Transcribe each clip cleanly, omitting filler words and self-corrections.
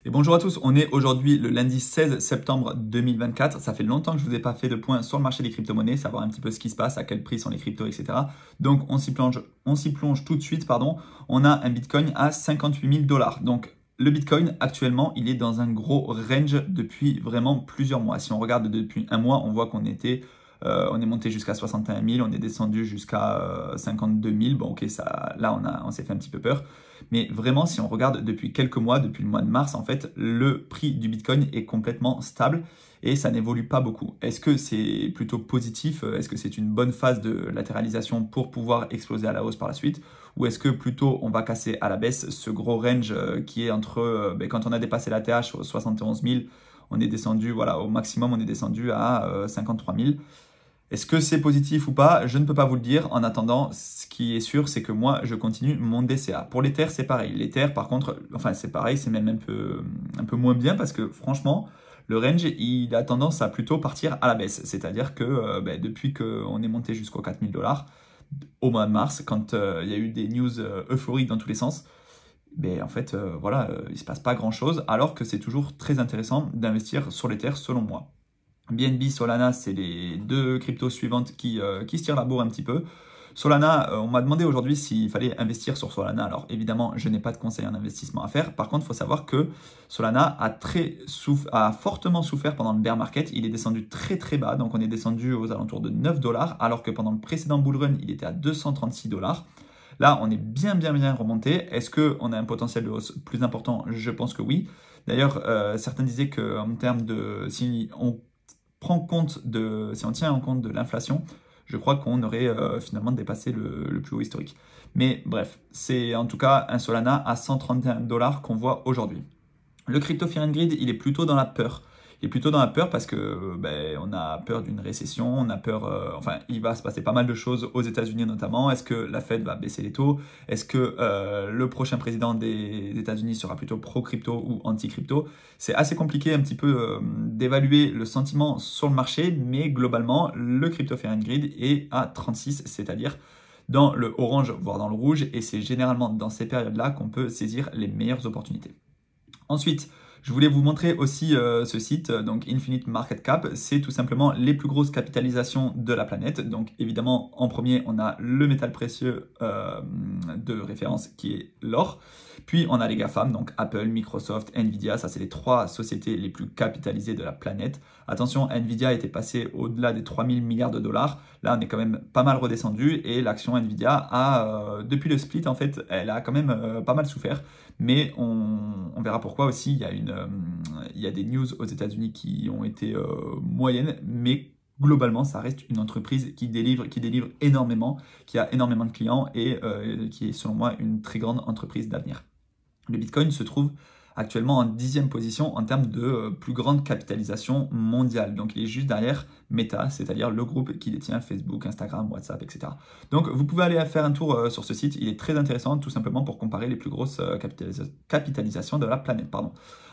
Et bonjour à tous, on est aujourd'hui le lundi 16 septembre 2024. Ça fait longtemps que je ne vous ai pas fait de point sur le marché des crypto-monnaies, savoir un petit peu ce qui se passe, à quel prix sont les cryptos, etc. Donc on s'y plonge tout de suite, pardon. On a un Bitcoin à 58 000 $. Donc le Bitcoin actuellement, il est dans un gros range depuis vraiment plusieurs mois. Si on regarde depuis un mois, on voit qu'on on est monté jusqu'à 61 000, on est descendu jusqu'à 52 000. Bon, ok, ça, là, on s'est fait un petit peu peur. Mais vraiment, si on regarde depuis quelques mois, depuis le mois de mars, en fait, le prix du Bitcoin est complètement stable et ça n'évolue pas beaucoup. Est-ce que c'est plutôt positif? Est-ce que c'est une bonne phase de latéralisation pour pouvoir exploser à la hausse par la suite? Ou est-ce que plutôt on va casser à la baisse ce gros range qui est entre, quand on a dépassé la TH sur 71 000, on est descendu, voilà, au maximum, on est descendu à 53 000. Est-ce que c'est positif ou pas? Je ne peux pas vous le dire. En attendant, ce qui est sûr, c'est que moi, je continue mon DCA. Pour l'Ether, c'est pareil. L'Ether, par contre, enfin, c'est pareil, c'est même un peu moins bien parce que franchement, le range, il a tendance à plutôt partir à la baisse. C'est-à-dire que depuis qu'on est monté jusqu'aux 4 000 $ au mois de mars, quand il y a eu des news euphoriques dans tous les sens, en fait, voilà, il ne se passe pas grand-chose, alors que c'est toujours très intéressant d'investir sur l'Ether, selon moi. BNB, Solana, c'est les deux cryptos suivantes qui se tirent la bourre un petit peu. Solana, on m'a demandé aujourd'hui s'il fallait investir sur Solana. Alors évidemment, je n'ai pas de conseil en investissement à faire. Par contre, il faut savoir que Solana a fortement souffert pendant le bear market. Il est descendu très très bas, donc on est descendu aux alentours de 9 $, alors que pendant le précédent bull run, il était à 236 $. Là, on est bien bien remonté. Est-ce qu'on a un potentiel de hausse plus important? Je pense que oui. D'ailleurs, certains disaient qu'en termes de... Si on tient en compte de l'inflation, je crois qu'on aurait finalement dépassé le plus haut historique. Mais bref, c'est en tout cas un Solana à 131 $ qu'on voit aujourd'hui. Le crypto Fear and Greed, il est plutôt dans la peur. Il est plutôt dans la peur parce que on a peur d'une récession, on a peur, il va se passer pas mal de choses aux États-Unis notamment. Est-ce que la Fed va baisser les taux? Est-ce que le prochain président des États-Unis sera plutôt pro-crypto ou anti-crypto? C'est assez compliqué un petit peu d'évaluer le sentiment sur le marché, mais globalement, le crypto Fear and Greed est à 36, c'est-à-dire dans le orange, voire dans le rouge, et c'est généralement dans ces périodes-là qu'on peut saisir les meilleures opportunités. Ensuite, je voulais vous montrer aussi ce site, donc Infinite Market Cap, c'est tout simplement les plus grosses capitalisations de la planète. Donc évidemment, en premier, on a le métal précieux de référence qui est l'or. Puis on a les GAFAM, donc Apple, Microsoft, Nvidia, ça c'est les trois sociétés les plus capitalisées de la planète. Attention, Nvidia était passé au-delà des 3 000 milliards de dollars. Là, on est quand même pas mal redescendu et l'action Nvidia a, depuis le split, en fait, elle a quand même pas mal souffert. Mais on verra pourquoi aussi. Il y a des news aux États-Unis qui ont été moyennes, mais globalement, ça reste une entreprise qui délivre énormément, qui a énormément de clients et qui est, selon moi, une très grande entreprise d'avenir. Le Bitcoin se trouve actuellement en 10e position en termes de plus grande capitalisation mondiale. Donc il est juste derrière Meta, c'est-à-dire le groupe qui détient Facebook, Instagram, WhatsApp, etc. Donc vous pouvez aller faire un tour sur ce site, il est très intéressant tout simplement pour comparer les plus grosses capitalisations de la planète.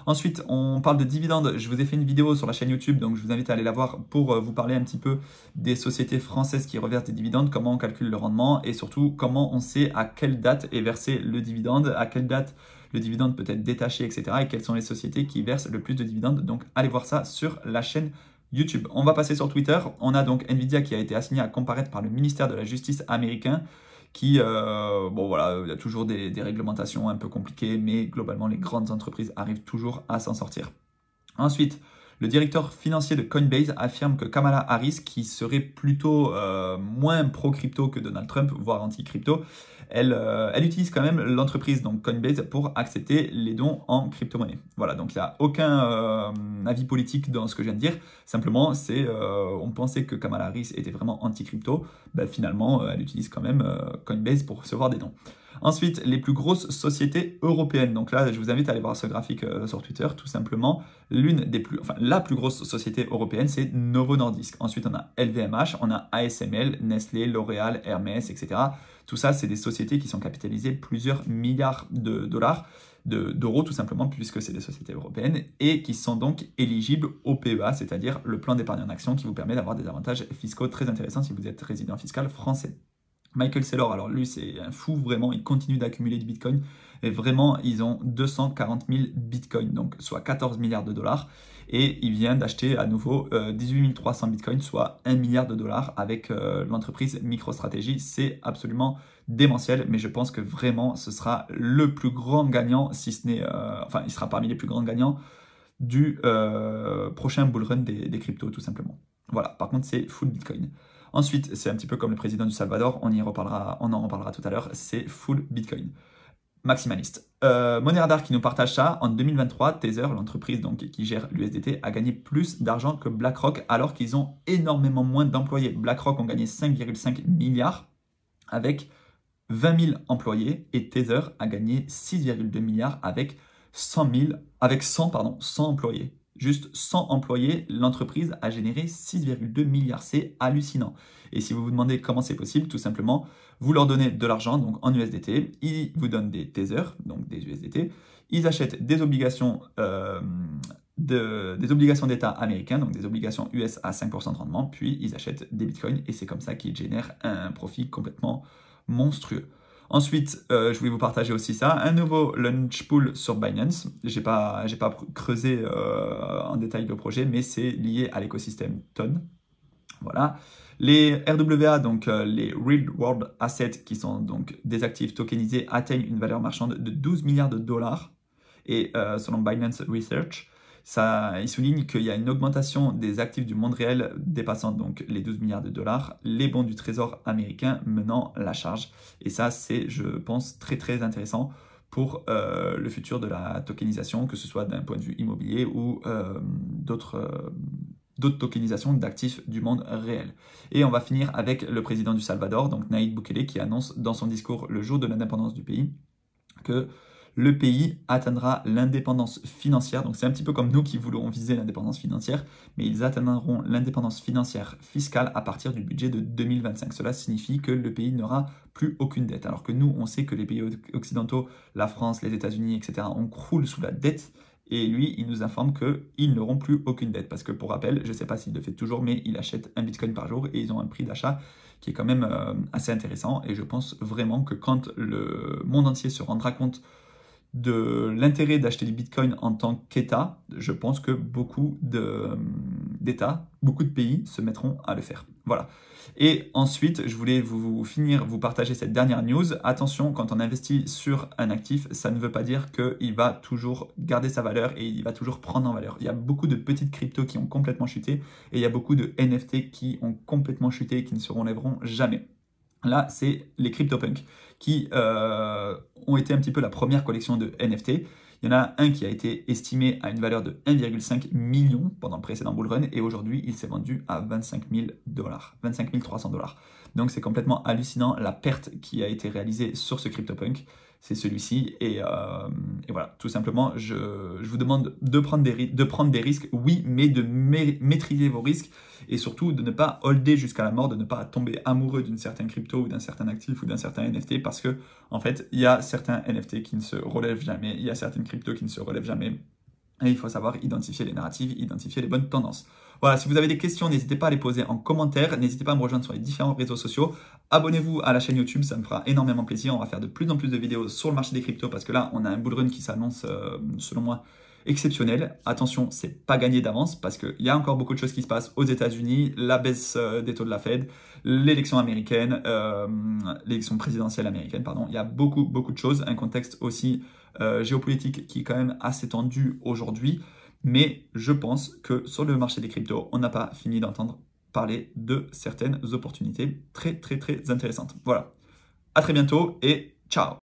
Ensuite, on parle de dividendes. Je vous ai fait une vidéo sur la chaîne YouTube, donc je vous invite à aller la voir pour vous parler un petit peu des sociétés françaises qui reversent des dividendes, comment on calcule le rendement et surtout comment on sait à quelle date est versé le dividende, à quelle date le dividende peut être détaché, etc. et quelles sont les sociétés qui versent le plus de dividendes. Donc allez voir ça sur la chaîne YouTube. On va passer sur Twitter. On a donc Nvidia qui a été assigné à comparaître par le ministère de la Justice américain qui, bon voilà, il y a toujours des réglementations un peu compliquées, mais globalement les grandes entreprises arrivent toujours à s'en sortir. Ensuite, le directeur financier de Coinbase affirme que Kamala Harris, qui serait plutôt moins pro-crypto que Donald Trump, voire anti-crypto, elle utilise quand même l'entreprise, donc Coinbase, pour accepter les dons en crypto-monnaie. Voilà, donc il n'y a aucun avis politique dans ce que je viens de dire. Simplement, on pensait que Kamala Harris était vraiment anti-crypto. Finalement, elle utilise quand même Coinbase pour recevoir des dons. Ensuite, les plus grosses sociétés européennes. Donc là, je vous invite à aller voir ce graphique sur Twitter. Tout simplement, la plus grosse société européenne, c'est Novo Nordisk. Ensuite, on a LVMH, on a ASML, Nestlé, L'Oréal, Hermès, etc. Tout ça, c'est des sociétés qui sont capitalisées plusieurs milliards de dollars, d'euros tout simplement, puisque c'est des sociétés européennes, et qui sont donc éligibles au PEA, c'est-à-dire le plan d'épargne en action qui vous permet d'avoir des avantages fiscaux très intéressants si vous êtes résident fiscal français. Michael Saylor, alors lui c'est un fou vraiment, il continue d'accumuler du Bitcoin et vraiment ils ont 240 000 Bitcoins, donc soit 14 milliards de dollars et il vient d'acheter à nouveau 18 300 Bitcoins, soit 1 milliard de dollars avec l'entreprise MicroStrategy. C'est absolument démentiel, mais je pense que vraiment ce sera le plus grand gagnant, si ce n'est, enfin il sera parmi les plus grands gagnants du prochain bull run des cryptos tout simplement. Voilà, par contre c'est full Bitcoin. Ensuite, c'est un petit peu comme le président du Salvador, on en reparlera tout à l'heure, c'est full Bitcoin. Maximaliste. Money Radar qui nous partage ça, en 2023, Tether, l'entreprise donc, qui gère l'USDT, a gagné plus d'argent que BlackRock alors qu'ils ont énormément moins d'employés. BlackRock ont gagné 5,5 milliards avec 20 000 employés et Tether a gagné 6,2 milliards avec 100 employés. Juste 100 employés, l'entreprise a généré 6,2 milliards. C'est hallucinant. Et si vous vous demandez comment c'est possible, tout simplement, vous leur donnez de l'argent, donc en USDT, ils vous donnent des Tether, donc des USDT, ils achètent des obligations d'État américains, donc des obligations US à 5% de rendement, puis ils achètent des bitcoins et c'est comme ça qu'ils génèrent un profit complètement monstrueux. Ensuite, je voulais vous partager aussi ça, un nouveau launch pool sur Binance. J'ai pas creusé en détail le projet, mais c'est lié à l'écosystème TON. Voilà. Les RWA, donc les Real World Assets, qui sont donc des actifs tokenisés, atteignent une valeur marchande de 12 milliards de dollars. Et selon Binance Research, il souligne qu'il y a une augmentation des actifs du monde réel dépassant donc les 12 milliards de dollars, les bons du trésor américain menant la charge. Et ça, c'est, je pense, très très intéressant pour le futur de la tokenisation, que ce soit d'un point de vue immobilier ou d'autres tokenisations d'actifs du monde réel. Et on va finir avec le président du Salvador, donc Nayib Bukele, qui annonce dans son discours le jour de l'indépendance du pays que le pays atteindra l'indépendance financière. Donc c'est un petit peu comme nous qui voulons viser l'indépendance financière, mais ils atteindront l'indépendance financière fiscale à partir du budget de 2025. Cela signifie que le pays n'aura plus aucune dette. Alors que nous, on sait que les pays occidentaux, la France, les États-Unis, etc., on croule sous la dette. Et lui, il nous informe qu'ils n'auront plus aucune dette. Parce que pour rappel, je ne sais pas s'il le fait toujours, mais il achète un bitcoin par jour et ils ont un prix d'achat qui est quand même assez intéressant. Et je pense vraiment que quand le monde entier se rendra compte de l'intérêt d'acheter du bitcoin en tant qu'État, je pense que beaucoup d'États, beaucoup de pays se mettront à le faire. Voilà. Et ensuite, je voulais vous partager cette dernière news. Attention, quand on investit sur un actif, ça ne veut pas dire qu'il va toujours garder sa valeur et il va toujours prendre en valeur. Il y a beaucoup de petites cryptos qui ont complètement chuté et il y a beaucoup de NFT qui ont complètement chuté et qui ne se relèveront jamais. Là, c'est les CryptoPunks qui ont été un petit peu la première collection de NFT. Il y en a un qui a été estimé à une valeur de 1,5 million pendant le précédent bull run et aujourd'hui, il s'est vendu à 25 000 dollars, 25 300 dollars. Donc, c'est complètement hallucinant la perte qui a été réalisée sur ce CryptoPunk. C'est celui-ci. Et voilà, tout simplement, je vous demande de prendre des risques, oui, mais de maîtriser vos risques et surtout de ne pas holder jusqu'à la mort, de ne pas tomber amoureux d'une certaine crypto ou d'un certain actif ou d'un certain NFT parce que, en fait, il y a certains NFT qui ne se relèvent jamais, il y a certaines cryptos qui ne se relèvent jamais. Et il faut savoir identifier les narratives, identifier les bonnes tendances. Voilà, si vous avez des questions, n'hésitez pas à les poser en commentaire. N'hésitez pas à me rejoindre sur les différents réseaux sociaux. Abonnez-vous à la chaîne YouTube, ça me fera énormément plaisir. On va faire de plus en plus de vidéos sur le marché des cryptos parce que là, on a un bull run qui s'annonce, selon moi, exceptionnel. Attention, c'est pas gagné d'avance parce qu'il y a encore beaucoup de choses qui se passent aux États-Unis, la baisse des taux de la Fed, l'élection américaine, l'élection présidentielle américaine, pardon. Il y a beaucoup de choses, un contexte aussi géopolitique qui est quand même assez tendu aujourd'hui. Mais je pense que sur le marché des cryptos, on n'a pas fini d'entendre parler de certaines opportunités très intéressantes. Voilà. À très bientôt et ciao.